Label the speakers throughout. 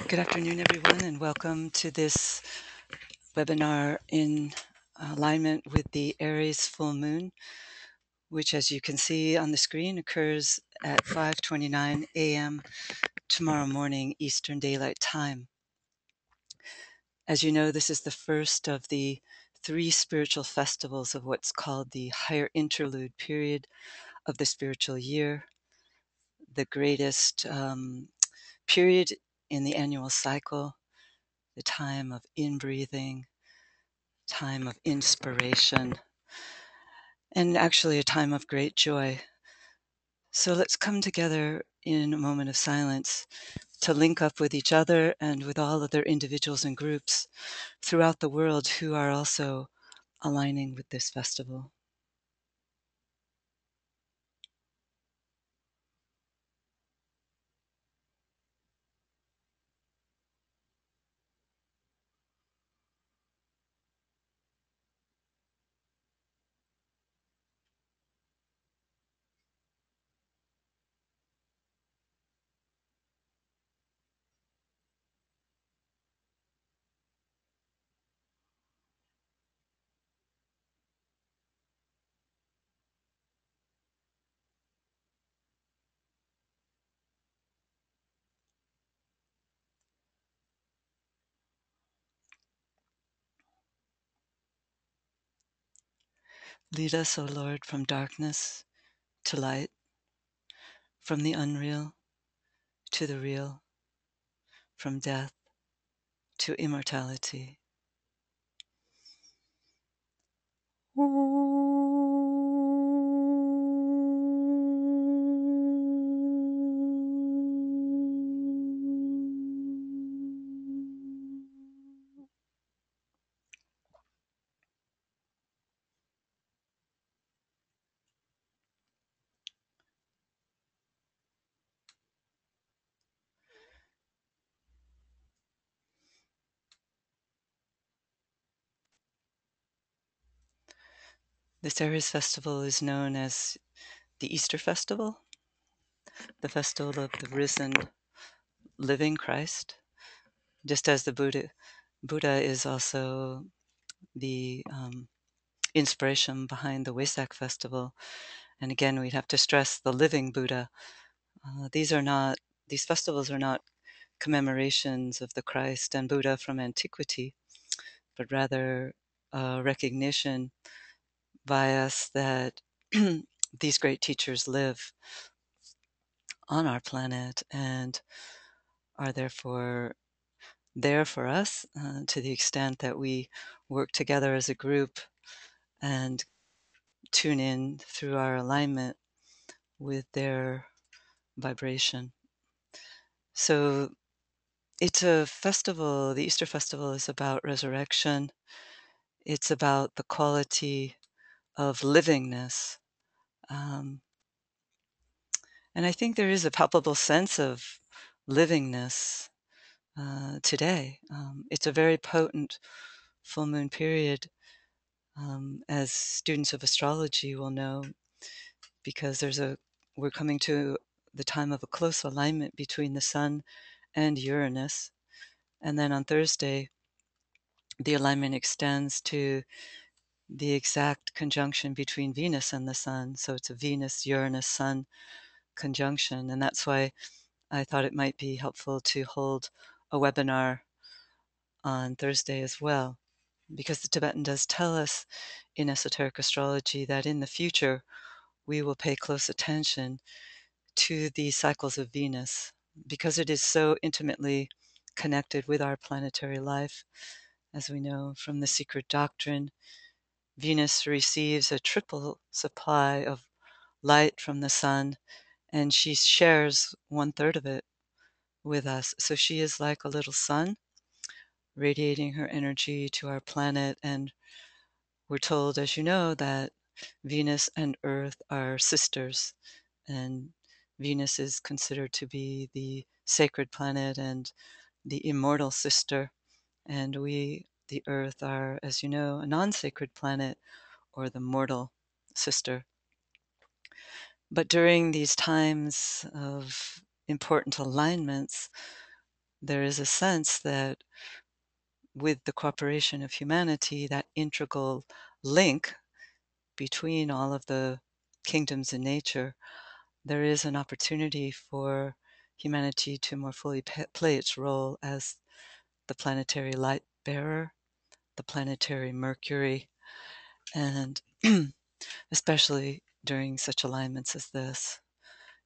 Speaker 1: Good afternoon, everyone, and welcome to this webinar in alignment with the Aries full moon, which, as you can see on the screen, occurs at 5:29 a.m. tomorrow morning Eastern Daylight Time. As you know, this is the first of the three spiritual festivals of what's called the higher interlude period of the spiritual year, the greatest period in the annual cycle, the time of inbreathing, time of inspiration, and actually a time of great joy. So let's come together in a moment of silence to link up with each other and with all other individuals and groups throughout the world who are also aligning with this festival. Lead us, O Lord, from darkness to light, from the unreal to the real, from death to immortality. This Aries festival is known as the Easter festival, the festival of the risen, living Christ, just as the Buddha is also the inspiration behind the Wesak festival. And again, we'd have to stress the living Buddha. These festivals are not commemorations of the Christ and Buddha from antiquity, but rather a recognition by us that these great teachers live on our planet and are therefore there for us to the extent that we work together as a group and tune in through our alignment with their vibration. So it's a festival. The Easter festival is about resurrection. It's about the quality of livingness. Um, and I think there is a palpable sense of livingness today. It's a very potent full moon period, as students of astrology will know, because we're coming to the time of a close alignment between the sun and Uranus. And then on Thursday, the alignment extends to the exact conjunction between Venus and the sun. So it's a Venus-Uranus-Sun conjunction. And that's why I thought it might be helpful to hold a webinar on Thursday as well, because the Tibetan does tell us in esoteric astrology that in the future we will pay close attention to the cycles of Venus, because it is so intimately connected with our planetary life. As we know from the secret doctrine, Venus receives a triple supply of light from the sun, and she shares 1/3 of it with us. So she is like a little sun, radiating her energy to our planet. And we're told, as you know, that Venus and Earth are sisters, and Venus is considered to be the sacred planet and the immortal sister, and we, the Earth, are, as you know, a non-sacred planet, or the mortal sister. But during these times of important alignments, there is a sense that with the cooperation of humanity, that integral link between all of the kingdoms in nature, there is an opportunity for humanity to more fully play its role as the planetary light bearer, the planetary Mercury, and especially during such alignments as this.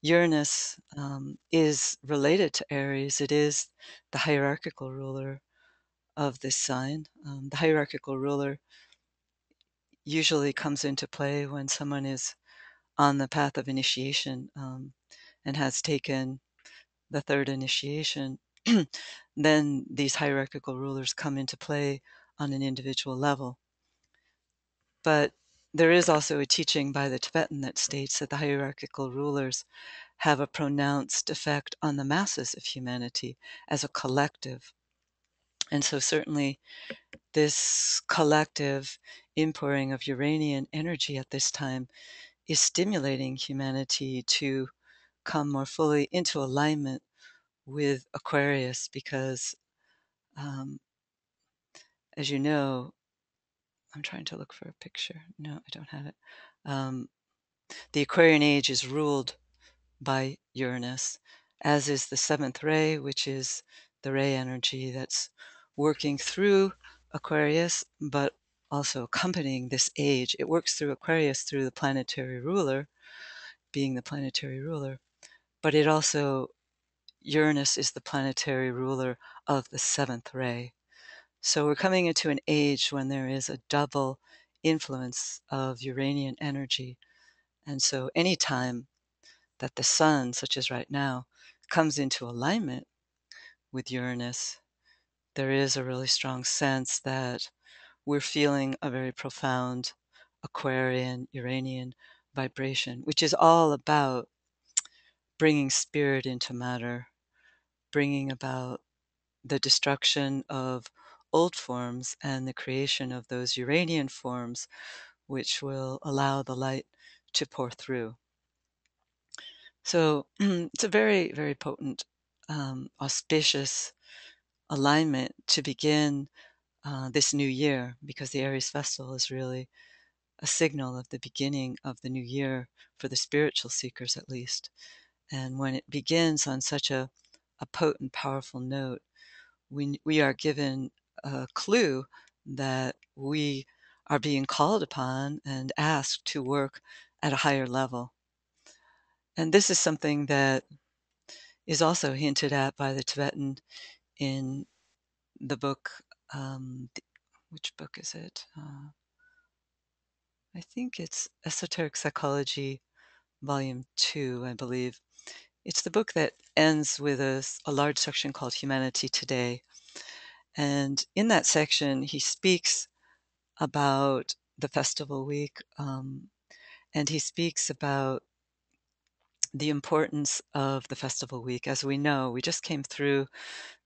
Speaker 1: Uranus is related to Aries. It is the hierarchical ruler of this sign. The hierarchical ruler usually comes into play when someone is on the path of initiation and has taken the third initiation. Then these hierarchical rulers come into play on an individual level. But there is also a teaching by the Tibetan that states that the hierarchical rulers have a pronounced effect on the masses of humanity as a collective. And so certainly this collective inpouring of Uranian energy at this time is stimulating humanity to come more fully into alignment with Aquarius because, as you know, I'm trying to look for a picture. No, I don't have it. The Aquarian age is ruled by Uranus, as is the seventh ray, which is the ray energy that's working through Aquarius, but also accompanying this age. It works through Aquarius through the planetary ruler, being the planetary ruler, but it also, Uranus is the planetary ruler of the seventh ray. So we're coming into an age when there is a double influence of Uranian energy. And so anytime that the sun, such as right now, comes into alignment with Uranus, there is a really strong sense that we're feeling a very profound Aquarian, Uranian vibration, which is all about bringing spirit into matter, bringing about the destruction of old forms and the creation of those Uranian forms, which will allow the light to pour through. So it's a very, very potent, auspicious alignment to begin this new year, because the Aries festival is really a signal of the beginning of the new year for the spiritual seekers, at least. And when it begins on such a potent, powerful note, we are given a clue that we are being called upon and asked to work at a higher level. And this is something that is also hinted at by the Tibetan in the book. Which book is it? I think it's Esoteric Psychology, Volume 2, I believe. It's the book that ends with a large section called Humanity Today. And in that section, he speaks about the festival week, and he speaks about the importance of the festival week. As we know, we just came through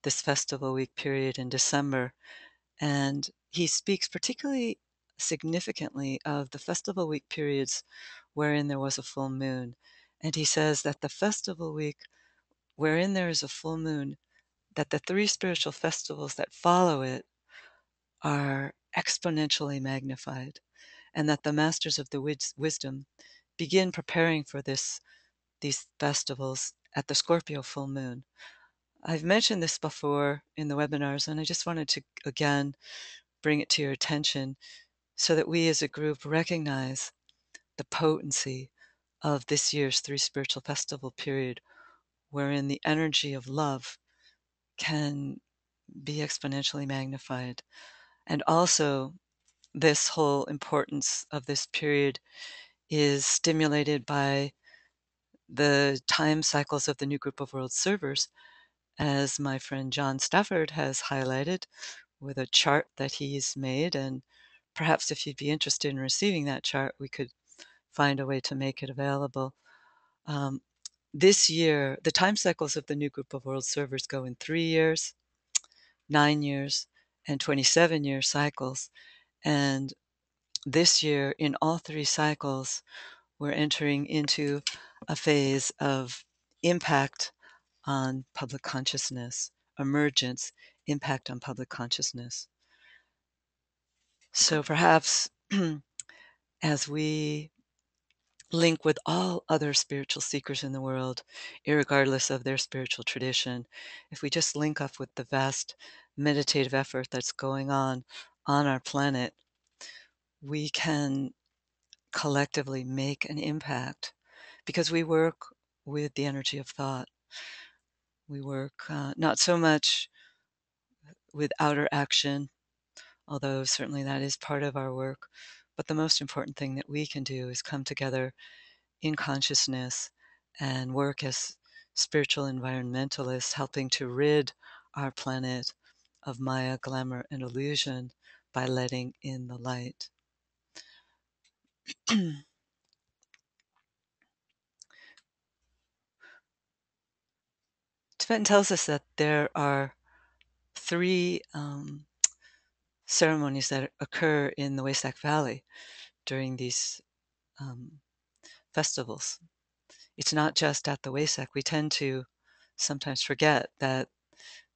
Speaker 1: this festival week period in December, and he speaks particularly significantly of the festival week periods wherein there was a full moon. And he says that the festival week wherein there is a full moon, that the three spiritual festivals that follow it are exponentially magnified, and that the masters of the wisdom begin preparing for these festivals at the Scorpio full moon. I've mentioned this before in the webinars, and I just wanted to again bring it to your attention so that we as a group recognize the potency of this year's three spiritual festival period, wherein the energy of love can be exponentially magnified. And also, this whole importance of this period is stimulated by the time cycles of the new group of world servers, as my friend John Stafford has highlighted with a chart that he's made. And perhaps if you'd be interested in receiving that chart, we could find a way to make it available. This year, the time cycles of the new group of world servers go in 3 years, 9 years, and 27-year cycles. And this year, in all three cycles, we're entering into a phase of impact on public consciousness, emergence impact on public consciousness. So perhaps as we link with all other spiritual seekers in the world, irregardless of their spiritual tradition, if we just link up with the vast meditative effort that's going on our planet, we can collectively make an impact because we work with the energy of thought. We work not so much with outer action, although certainly that is part of our work, but the most important thing that we can do is come together in consciousness and work as spiritual environmentalists, helping to rid our planet of Maya, glamour, and illusion by letting in the light. Tibetan tells us that there are three ceremonies that occur in the Wesak Valley during these festivals. It's not just at the Wesak. We tend to sometimes forget that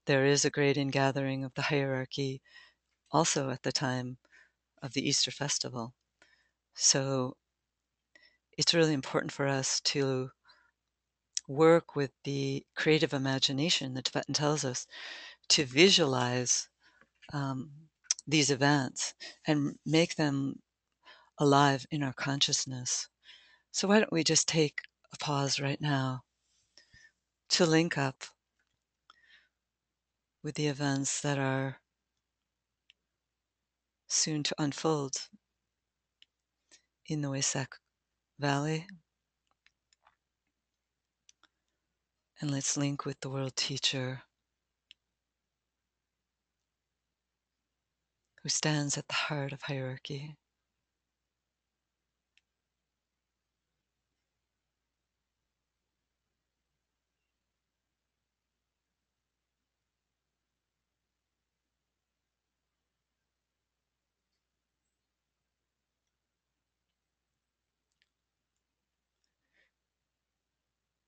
Speaker 1: there is a great ingathering of the hierarchy also at the time of the Easter festival. So it's really important for us to work with the creative imagination, the Tibetan tells us, to visualize um, these events and make them alive in our consciousness. So why don't we just take a pause right now to link up with the events that are soon to unfold in the Wesak Valley. And let's link with the world teacher who stands at the heart of hierarchy.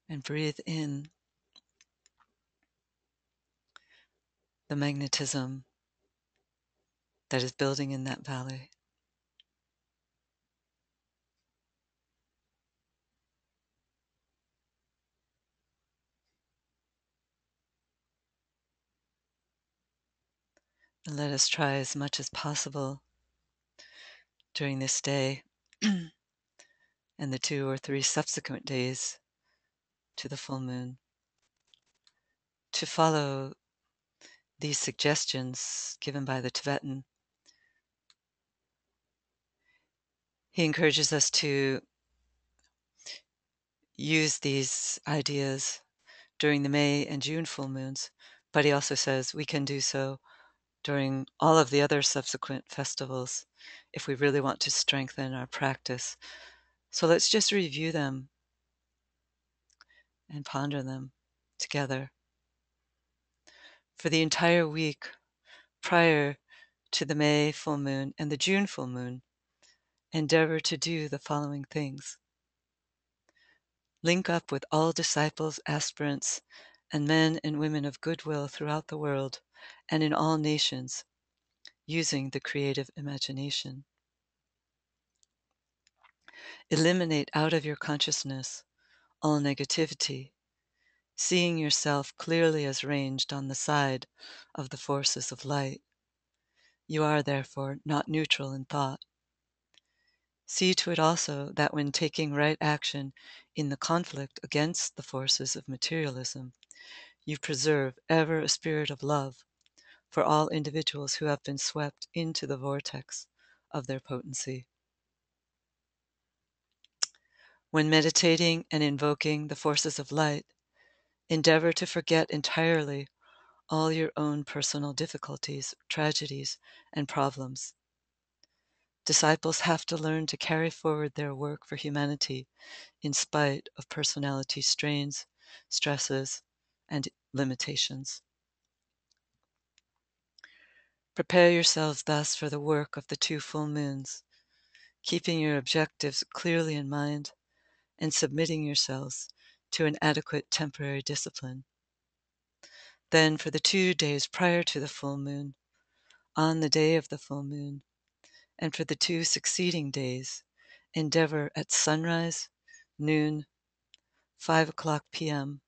Speaker 1: And breathe in the magnetism that is building in that valley. And let us try as much as possible during this day and the 2 or 3 subsequent days to the full moon to follow these suggestions given by the Tibetan. He encourages us to use these ideas during the May and June full moons, but he also says we can do so during all of the other subsequent festivals if we really want to strengthen our practice. So let's just review them and ponder them together. For the entire week prior to the May full moon and the June full moon, endeavor to do the following things. Link up with all disciples, aspirants, and men and women of goodwill throughout the world and in all nations, using the creative imagination. Eliminate out of your consciousness all negativity, seeing yourself clearly as ranged on the side of the forces of light. You are, therefore, not neutral in thought. See to it also that when taking right action in the conflict against the forces of materialism, you preserve ever a spirit of love for all individuals who have been swept into the vortex of their potency. When meditating and invoking the forces of light, endeavor to forget entirely all your own personal difficulties, tragedies, and problems. Disciples have to learn to carry forward their work for humanity in spite of personality strains, stresses, and limitations. Prepare yourselves thus for the work of the 2 full moons, keeping your objectives clearly in mind and submitting yourselves to an adequate temporary discipline. Then for the 2 days prior to the full moon, on the day of the full moon, and for the 2 succeeding days, endeavor at sunrise, noon, 5 o'clock p.m.,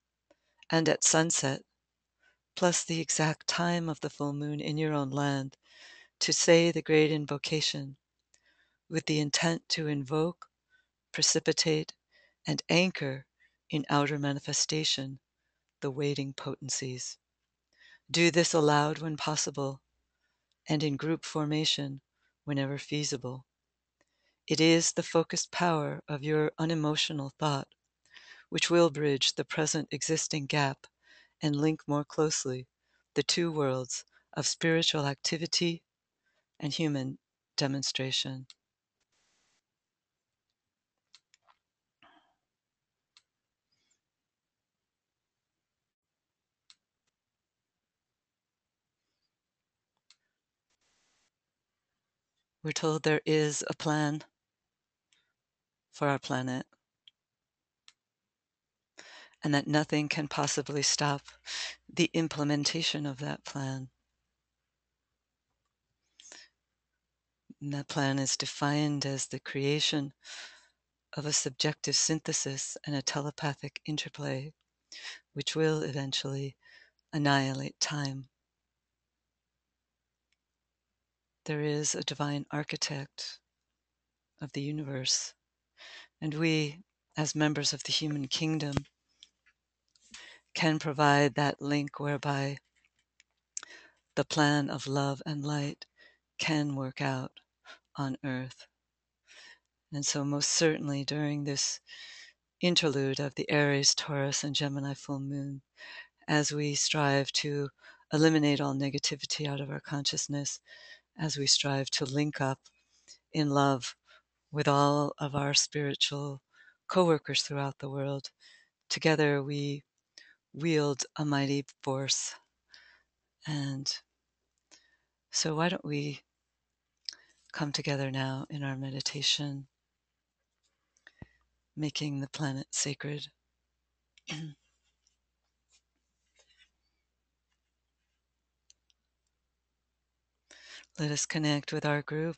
Speaker 1: and at sunset, plus the exact time of the full moon in your own land, to say the great invocation with the intent to invoke, precipitate, and anchor in outer manifestation the waiting potencies. Do this aloud when possible, and in group formation whenever feasible. It is the focused power of your unemotional thought which will bridge the present existing gap and link more closely the two worlds of spiritual activity and human demonstration. We're told there is a plan for our planet and that nothing can possibly stop the implementation of that plan. And that plan is defined as the creation of a subjective synthesis and a telepathic interplay, which will eventually annihilate time. There is a divine architect of the universe, and we, as members of the human kingdom, can provide that link whereby the plan of love and light can work out on earth. And so, most certainly, during this interlude of the Aries, Taurus, and Gemini full moon, as we strive to eliminate all negativity out of our consciousness, as we strive to link up in love with all of our spiritual co-workers throughout the world, together we wield a mighty force. And so why don't we come together now in our meditation, making the planet sacred. Let us connect with our group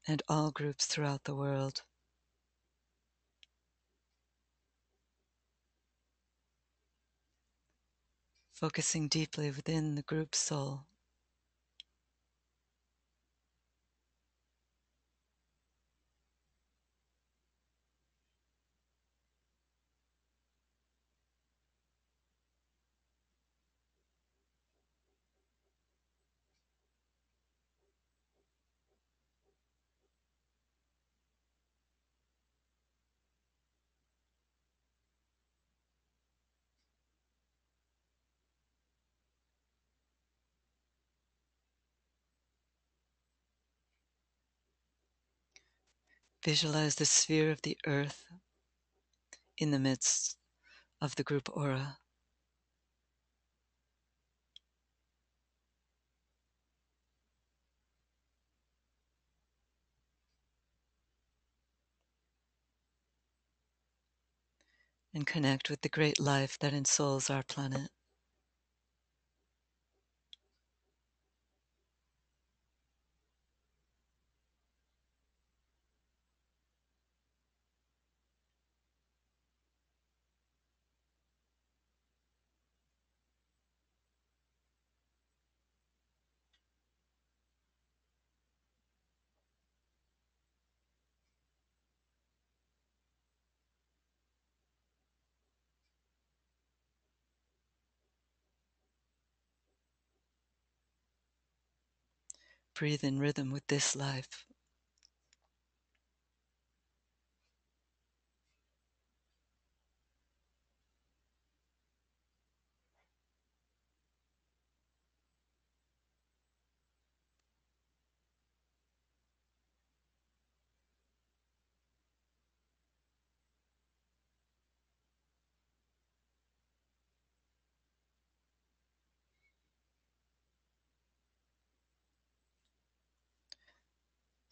Speaker 1: and all groups throughout the world. Focusing deeply within the group soul. Visualize the sphere of the earth in the midst of the group aura. And connect with the great life that ensouls our planet. Breathe in rhythm with this life.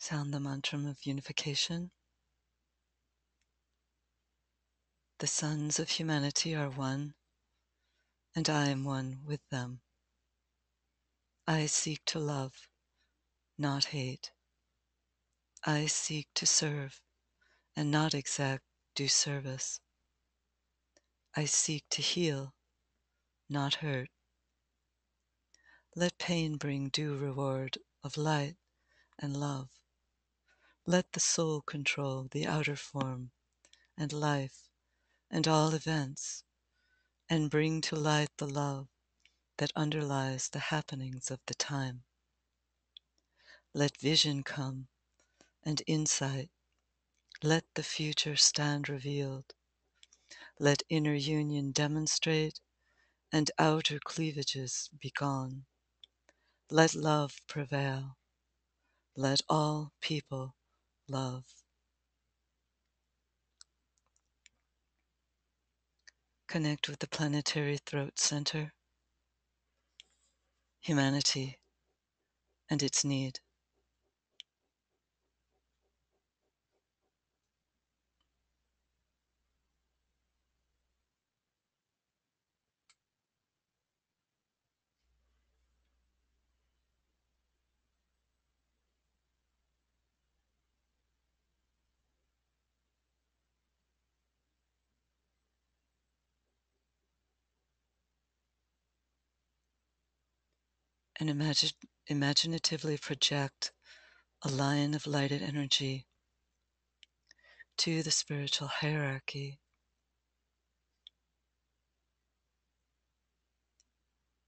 Speaker 1: Sound the mantra of unification. The sons of humanity are one. and I am one with them. I seek to love, not hate. I seek to serve, and not exact due service. I seek to heal, not hurt. Let pain bring due reward of light and love. Let the soul control the outer form and life and all events, and bring to light the love that underlies the happenings of the time. Let vision come and insight. Let the future stand revealed. Let inner union demonstrate and outer cleavages be gone. Let love prevail. Let all people love. Connect with the planetary throat center, humanity, and its need. And imaginatively project a line of lighted energy to the spiritual hierarchy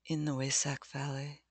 Speaker 1: in the Waysack Valley.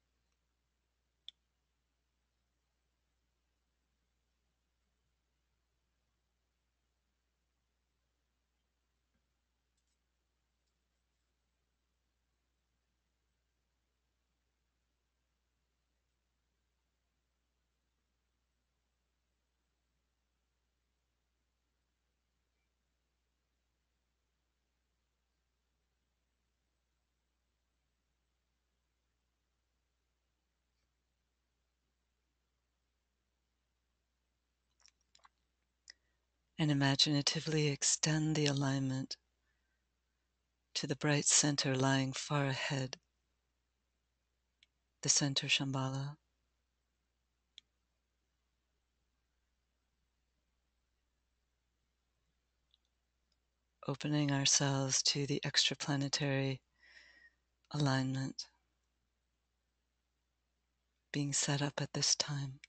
Speaker 1: And imaginatively extend the alignment to the bright center lying far ahead, the center Shambhala. Opening ourselves to the extraplanetary alignment being set up at this time.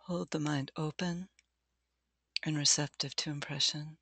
Speaker 1: Hold the mind open and receptive to impression.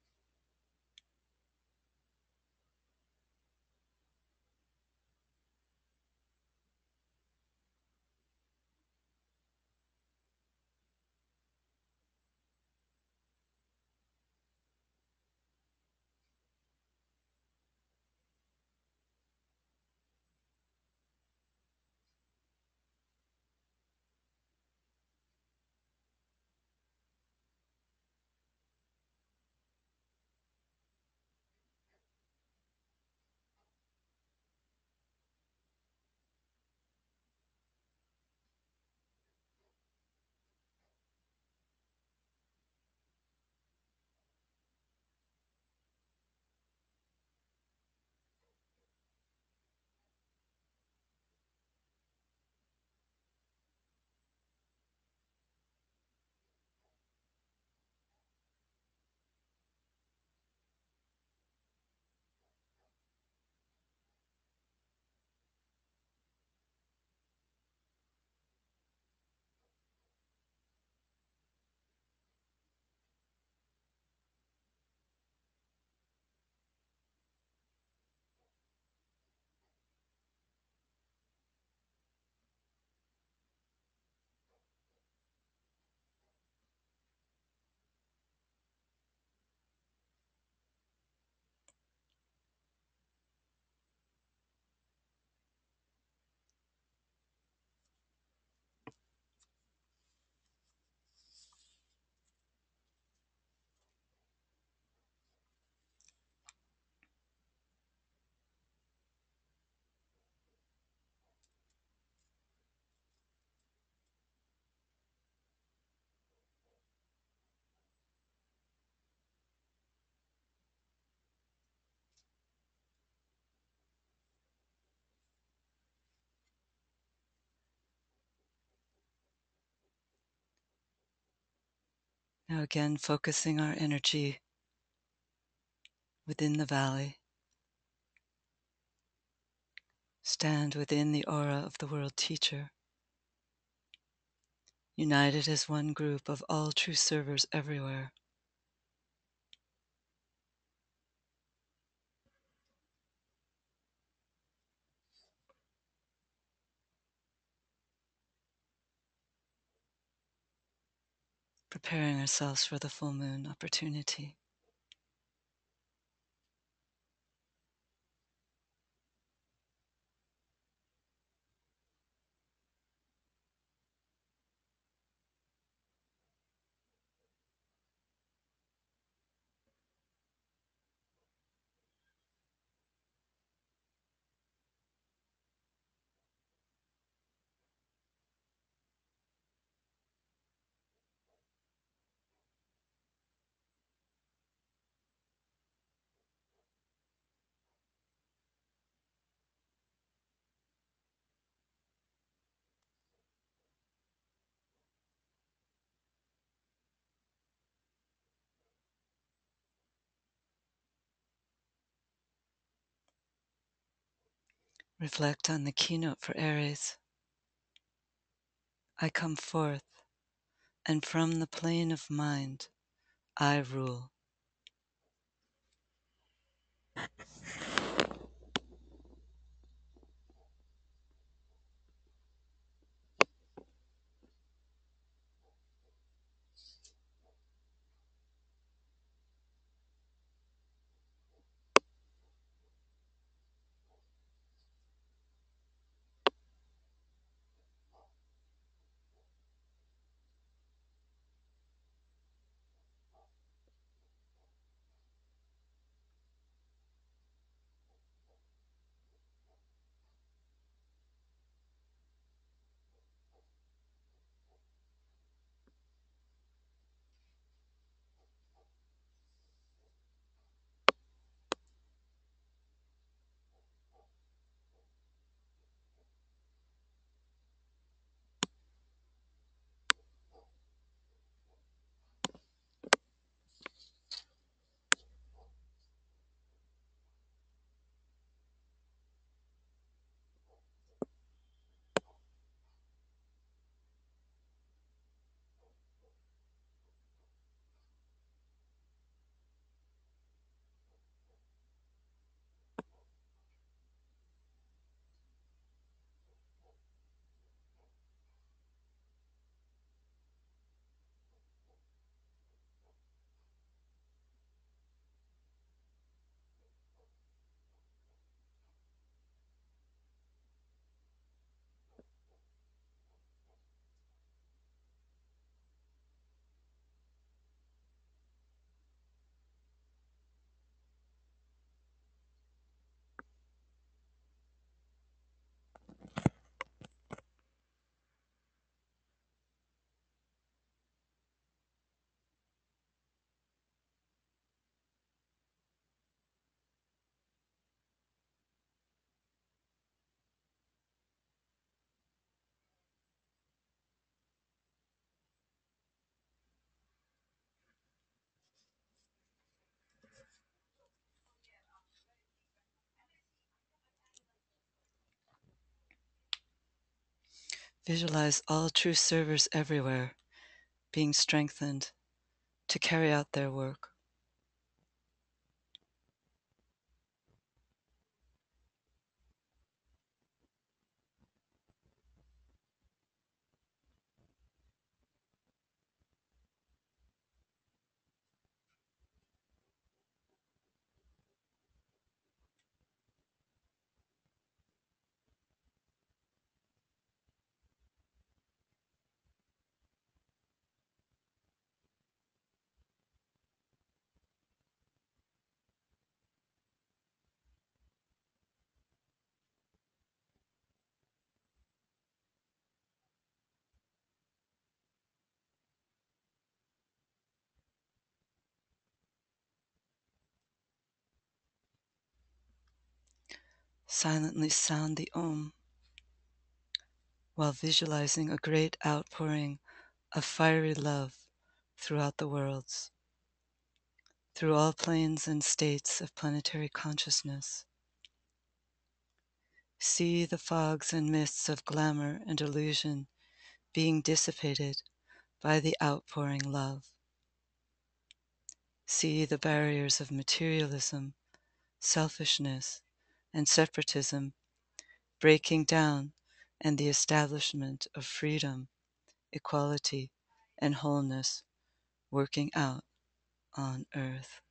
Speaker 1: Now again, focusing our energy within the valley. Stand within the aura of the world teacher, united as one group of all true servers everywhere. Preparing ourselves for the full moon opportunity. Reflect on the keynote for Aries. I come forth, and from the plane of mind, I rule. Visualize all true servers everywhere being strengthened to carry out their work. Silently sound the Om while visualizing a great outpouring of fiery love throughout the worlds, through all planes and states of planetary consciousness. See the fogs and mists of glamour and illusion being dissipated by the outpouring love. See the barriers of materialism, selfishness, and separatism breaking down, and the establishment of freedom, equality, and wholeness working out on earth.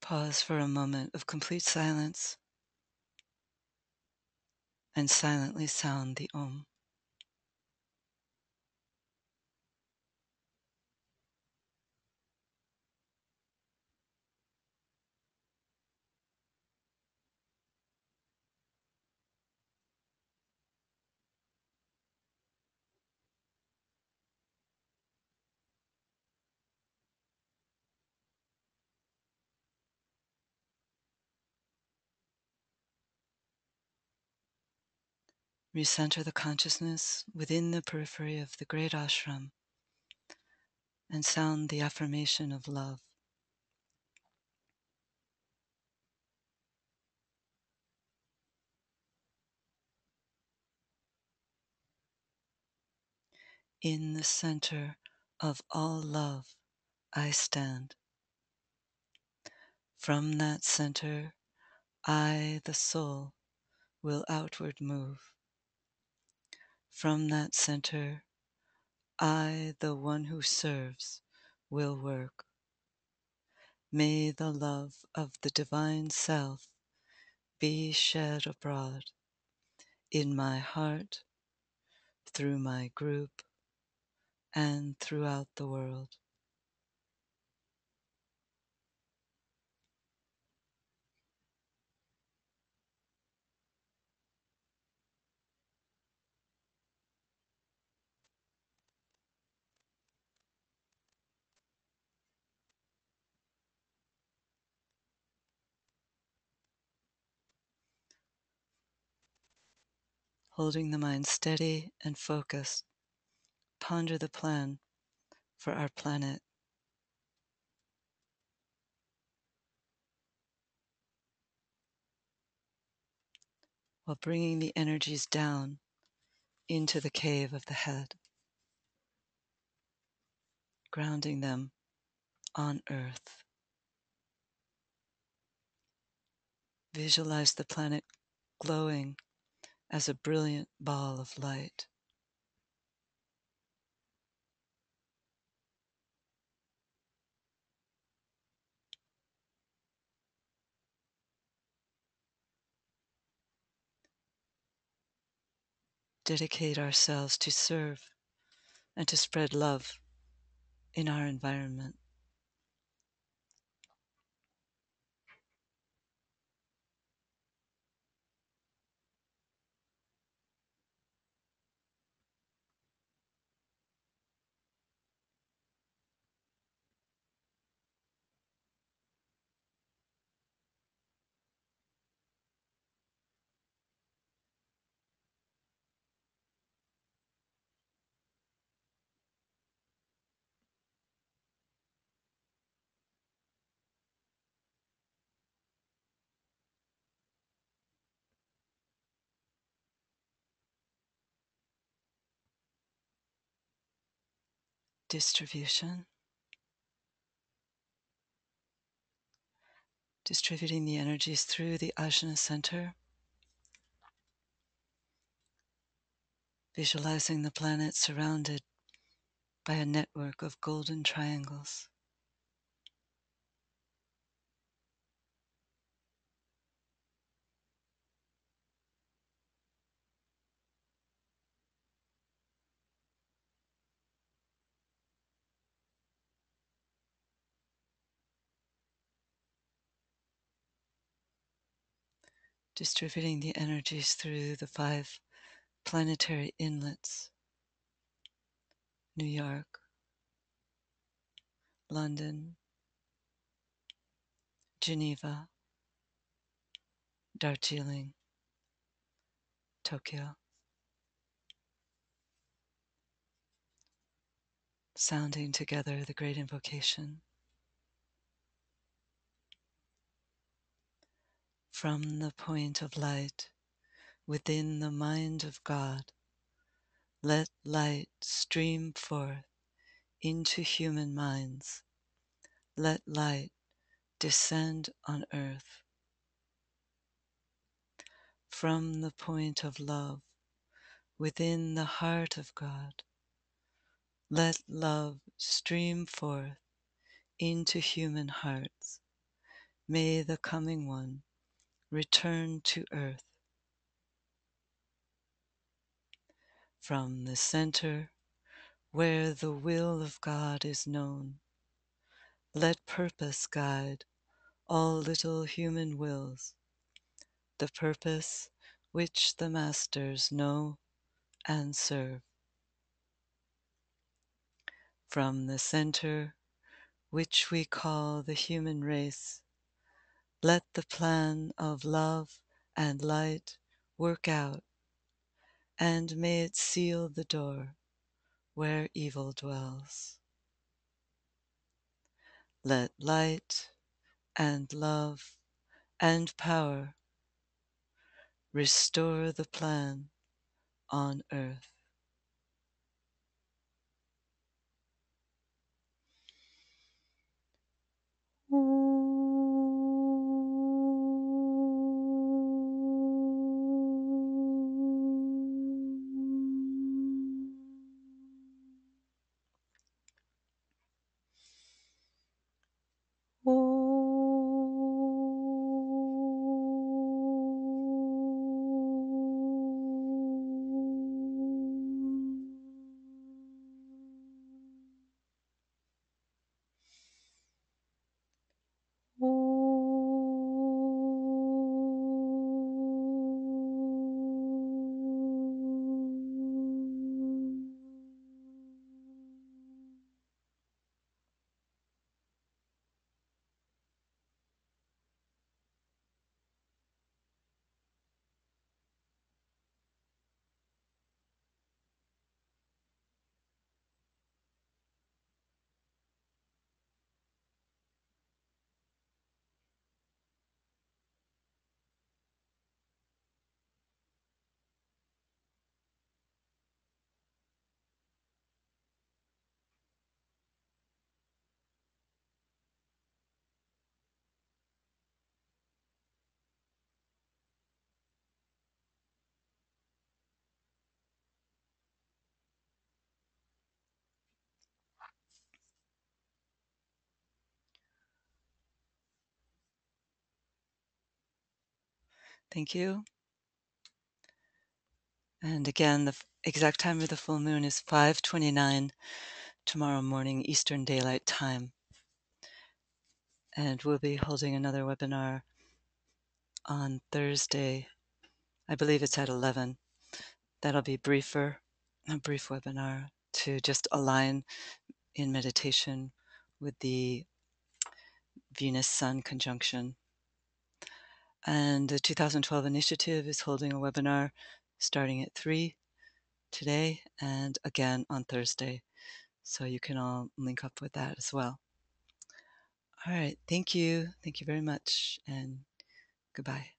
Speaker 1: Pause for a moment of complete silence and silently sound the Om. Recenter the consciousness within the periphery of the great ashram and sound the affirmation of love. In the center of all love, I stand. From that center, I, the soul, will outward move. From that center, I, the one who serves, will work. May the love of the divine self be shed abroad in my heart, through my group, and throughout the world. Holding the mind steady and focused, ponder the plan for our planet. While bringing the energies down into the cave of the head, grounding them on earth. Visualize the planet glowing as a brilliant ball of light. dedicate ourselves to serve and to spread love in our environment. Distribution. Distributing the energies through the Ajna center, visualizing the planet surrounded by a network of golden triangles. Distributing the energies through the 5 planetary inlets: New York, London, Geneva, Darjeeling, Tokyo. Sounding together the great invocation. From the point of light within the mind of God, let light stream forth into human minds. Let light descend on earth. From the point of love within the heart of God, let love stream forth into human hearts. May the coming one return to earth. From the center where the will of God is known, let purpose guide all little human wills, the purpose which the masters know and serve. From the center which we call the human race, let the plan of love and light work out, and may it seal the door where evil dwells. Let light and love and power restore the plan on earth. Thank you. And again, the exact time of the full moon is 5:29 tomorrow morning, Eastern Daylight Time. And we'll be holding another webinar on Thursday. I believe it's at 11. That'll be briefer, a brief webinar to just align in meditation with the Venus-Sun conjunction. And the 2012 initiative is holding a webinar starting at 3 today and again on Thursday. So you can all link up with that as well. All right. Thank you. Thank you very much. And goodbye.